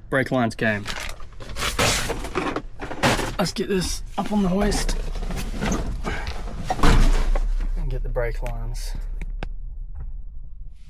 brake lines game. Let's get this up on the hoist and get the brake lines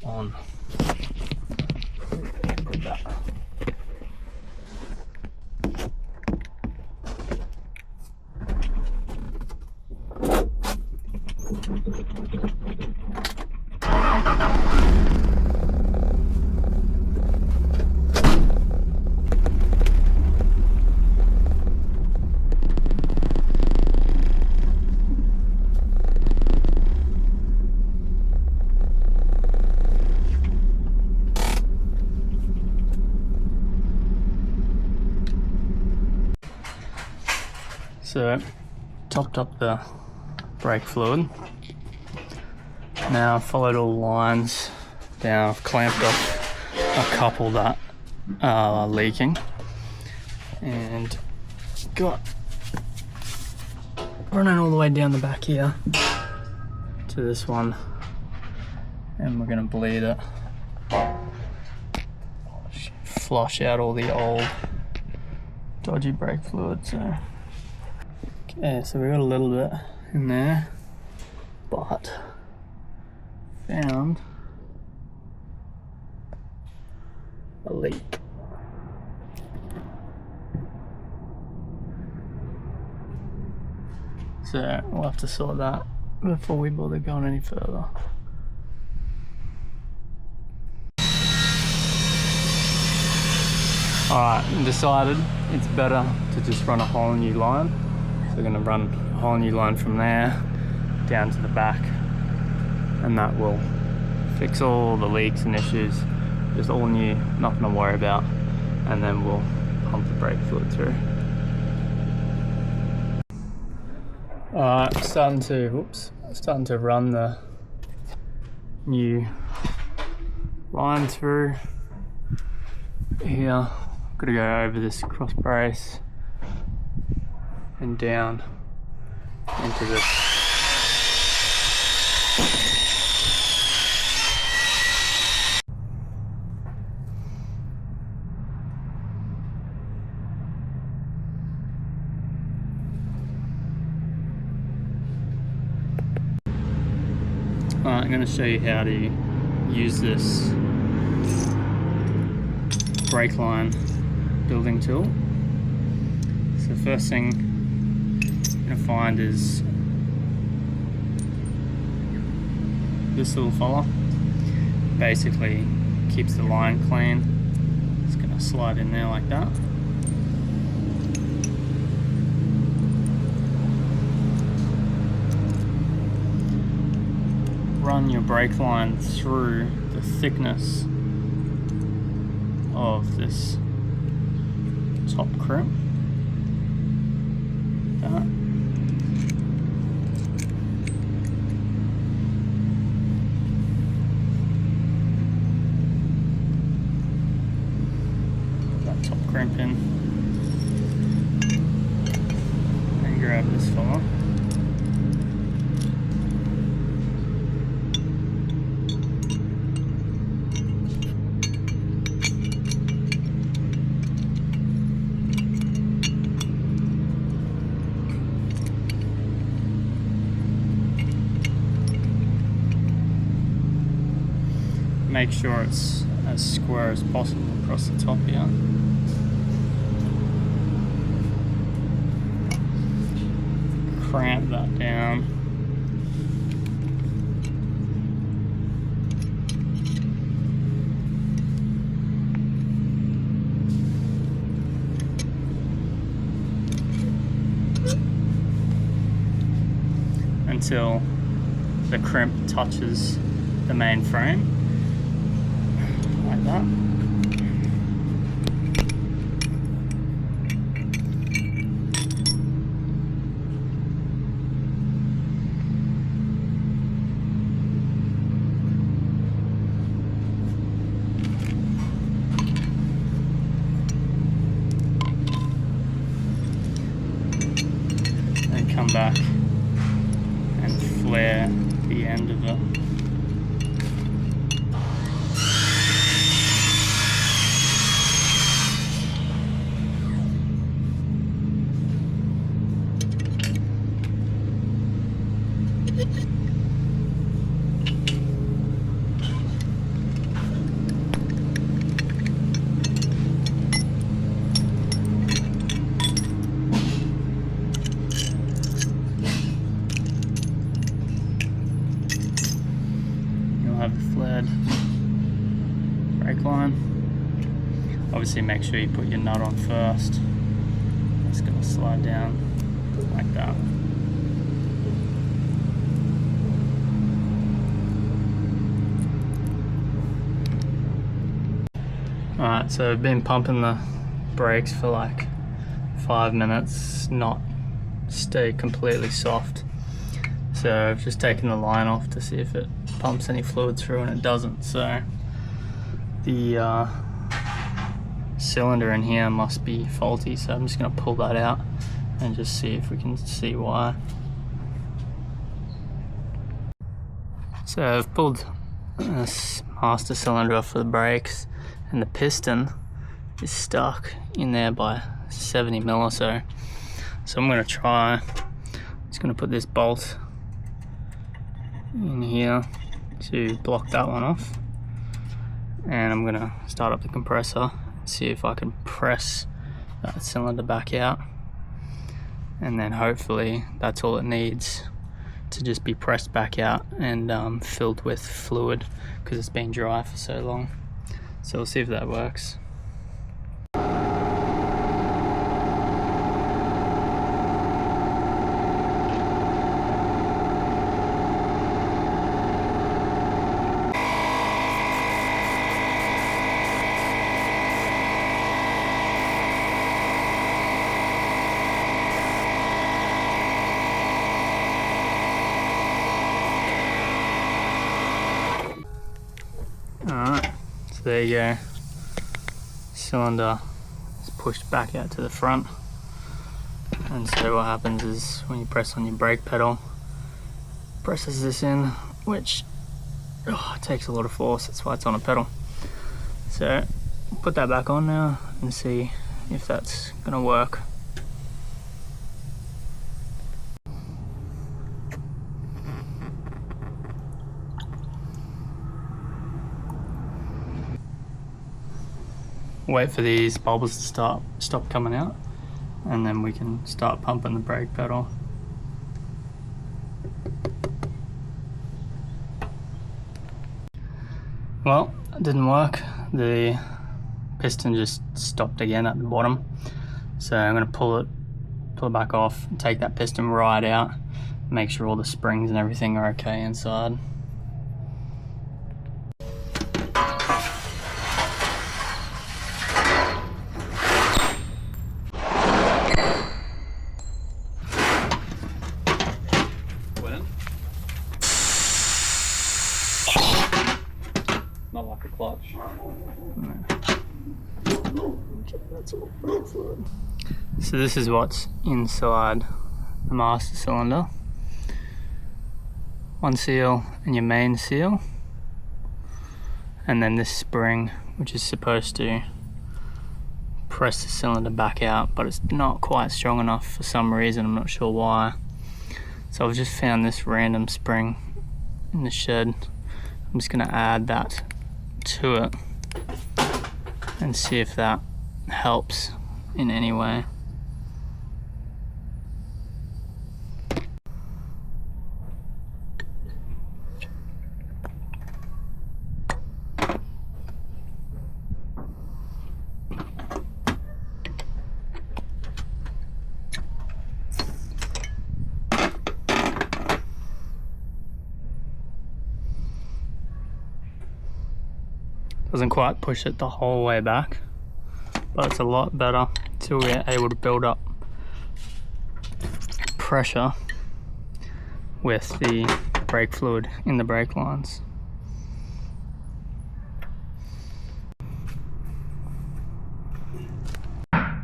on. Put that. So, topped up the brake fluid. Now I've followed all the lines down. I've clamped off a couple that are leaking and got running all the way down the back here to this one, and we're going to bleed it, flush out all the old dodgy brake fluid. So okay, so we got a little bit in there, but found a leak. So we'll have to sort that before we bother going any further. Alright, decided it's better to just run a whole new line. So we're going to run a whole new line from there down to the back, and that will fix all the leaks and issues. Just all new, nothing to worry about, and then we'll pump the brake fluid through. Alright, starting to run the new line through here. Got to go over this cross brace and down into this. Alright, I'm going to show you how to use this brake line building tool. So the first thing you're going to find is this little fella. Basically keeps the line clean. It's going to slide in there like that. Run your brake line through the thickness of this top crimp. That. That top crimp in. And grab this fella. Make sure it's as square as possible across the top here. Cramp that down. Until the crimp touches the main frame. Like that. And come back and flare the end of it. brake line. Obviously make sure you put your nut on first. It's going to slide down like that. Alright, so I've been pumping the brakes for like 5 minutes, not stay completely soft. So I've just taken the line off to see if it pumps any fluid through, and it doesn't. So the cylinder in here must be faulty, so I'm just going to pull that out and just see if we can see why. So I've pulled this master cylinder off for the brakes, and the piston is stuck in there by 70 mil or so. So I'm going to try, just going to put this bolt in here to block that one off, and I'm going to start up the compressor, see if I can press that cylinder back out, and then hopefully that's all it needs to just be pressed back out and filled with fluid, because it's been dry for so long. So we'll see if that works. Alright, so there you go. Cylinder is pushed back out to the front, and so what happens is when you press on your brake pedal, presses this in, which it takes a lot of force. That's why it's on a pedal. So put that back on now and see if that's gonna work. Wait for these bubbles to stop coming out, and then we can start pumping the brake pedal. Well, it didn't work. The piston just stopped again at the bottom. So I'm going to pull it back off, take that piston right out, make sure all the springs and everything are okay inside. Not like a clutch. So this is what's inside the master cylinder. One seal and your main seal, and then this spring, which is supposed to press the cylinder back out, but it's not quite strong enough for some reason. I'm not sure why. So I've just found this random spring in the shed. I'm just going to add that to it and see if that helps in any way. Doesn't quite push it the whole way back, but it's a lot better till we're able to build up pressure with the brake fluid in the brake lines. Can't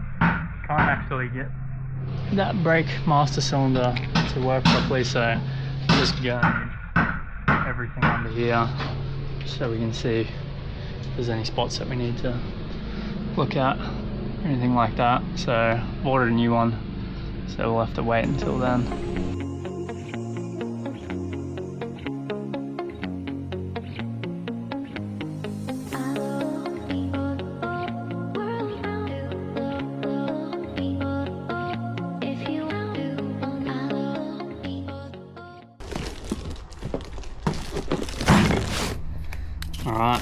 actually get that brake master cylinder to work properly, so I'm just going everything under here so we can see if there's any spots that we need to look at, anything like that. So I've ordered a new one, so we'll have to wait until then. Alright,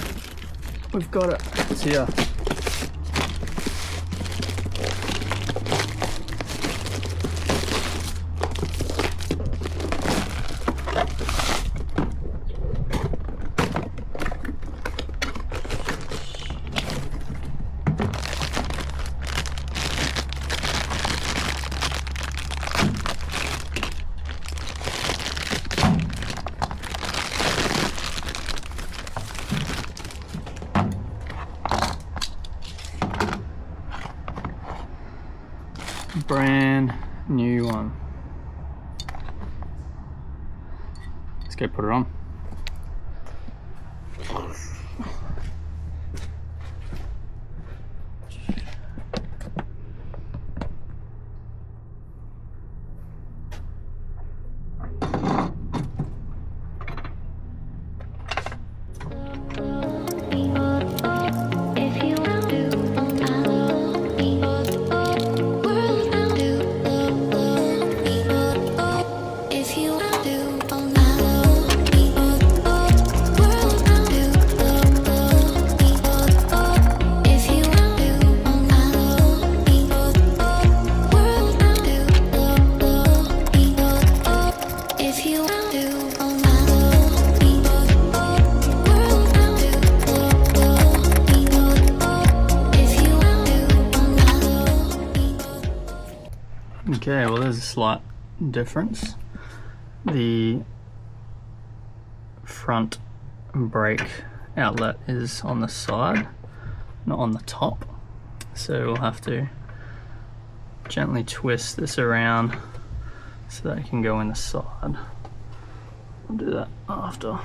we've got it. It's here. Brand new one. Let's go put it on. Okay, well there's a slight difference. The front brake outlet is on the side, not on the top. So we'll have to gently twist this around so that it can go in the side. I'll do that after.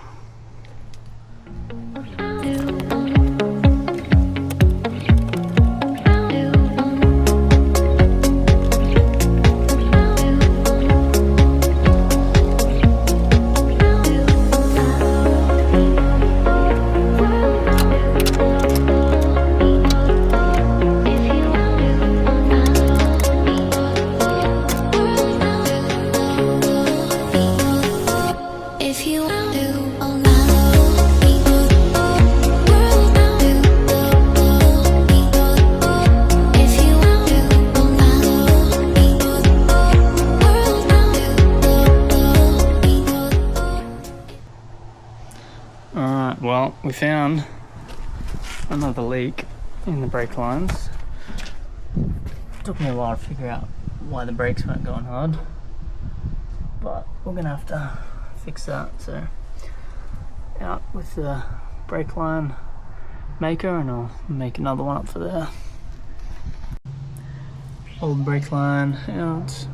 Alright, well, we found another leak in the brake lines. Took me a while to figure out why the brakes weren't going hard, but we're gonna have to fix that. So out with the brake line maker, and I'll make another one up for there. Old brake line out,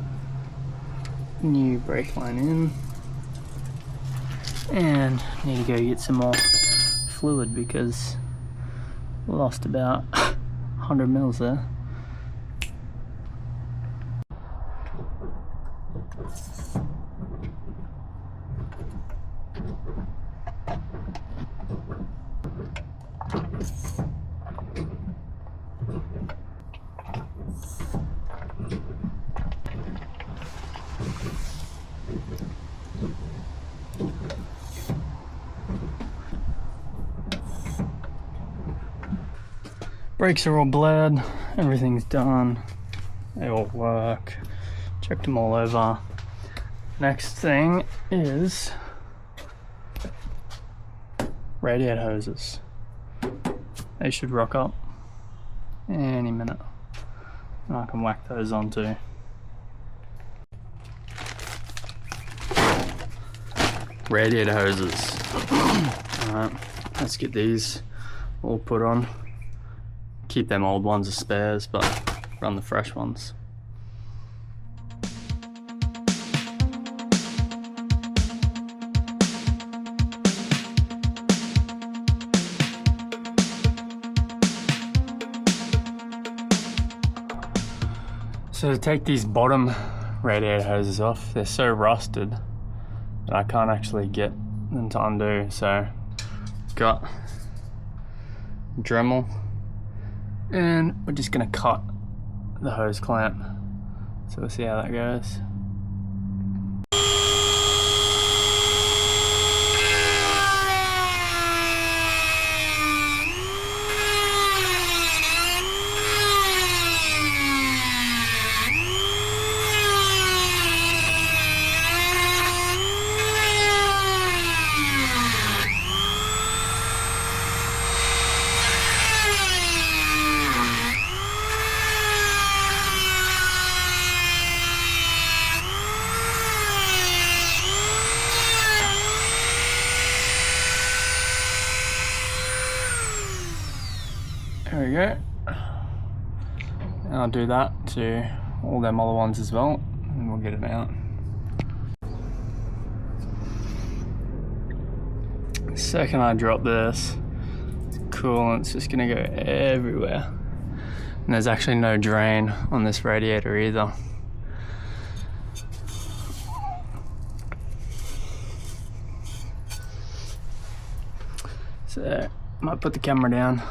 new brake line in. And need to go get some more fluid because we lost about 100 mils there. Brakes are all bled, everything's done, they all work, checked them all over. Next thing is radiator hoses. They should rock up any minute, and I can whack those on too. Radiator hoses. Alright, let's get these all put on. Keep them old ones as spares, but run the fresh ones. So to take these bottom radiator hoses off, they're so rusted that I can't actually get them to undo. So got a Dremel, and we're just gonna cut the hose clamp. So we'll see how that goes. There we go. And I'll do that to all them other ones as well, and we'll get it out. The second I drop this, coolant's just gonna go everywhere. And there's actually no drain on this radiator either. So, might put the camera down.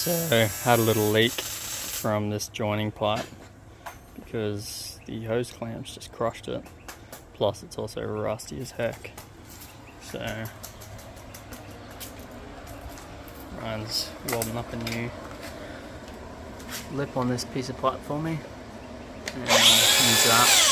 So, had a little leak from this joining pipe because the hose clamps just crushed it. Plus it's also rusty as heck. So Ryan's welding up a new lip on this piece of pipe for me, and use that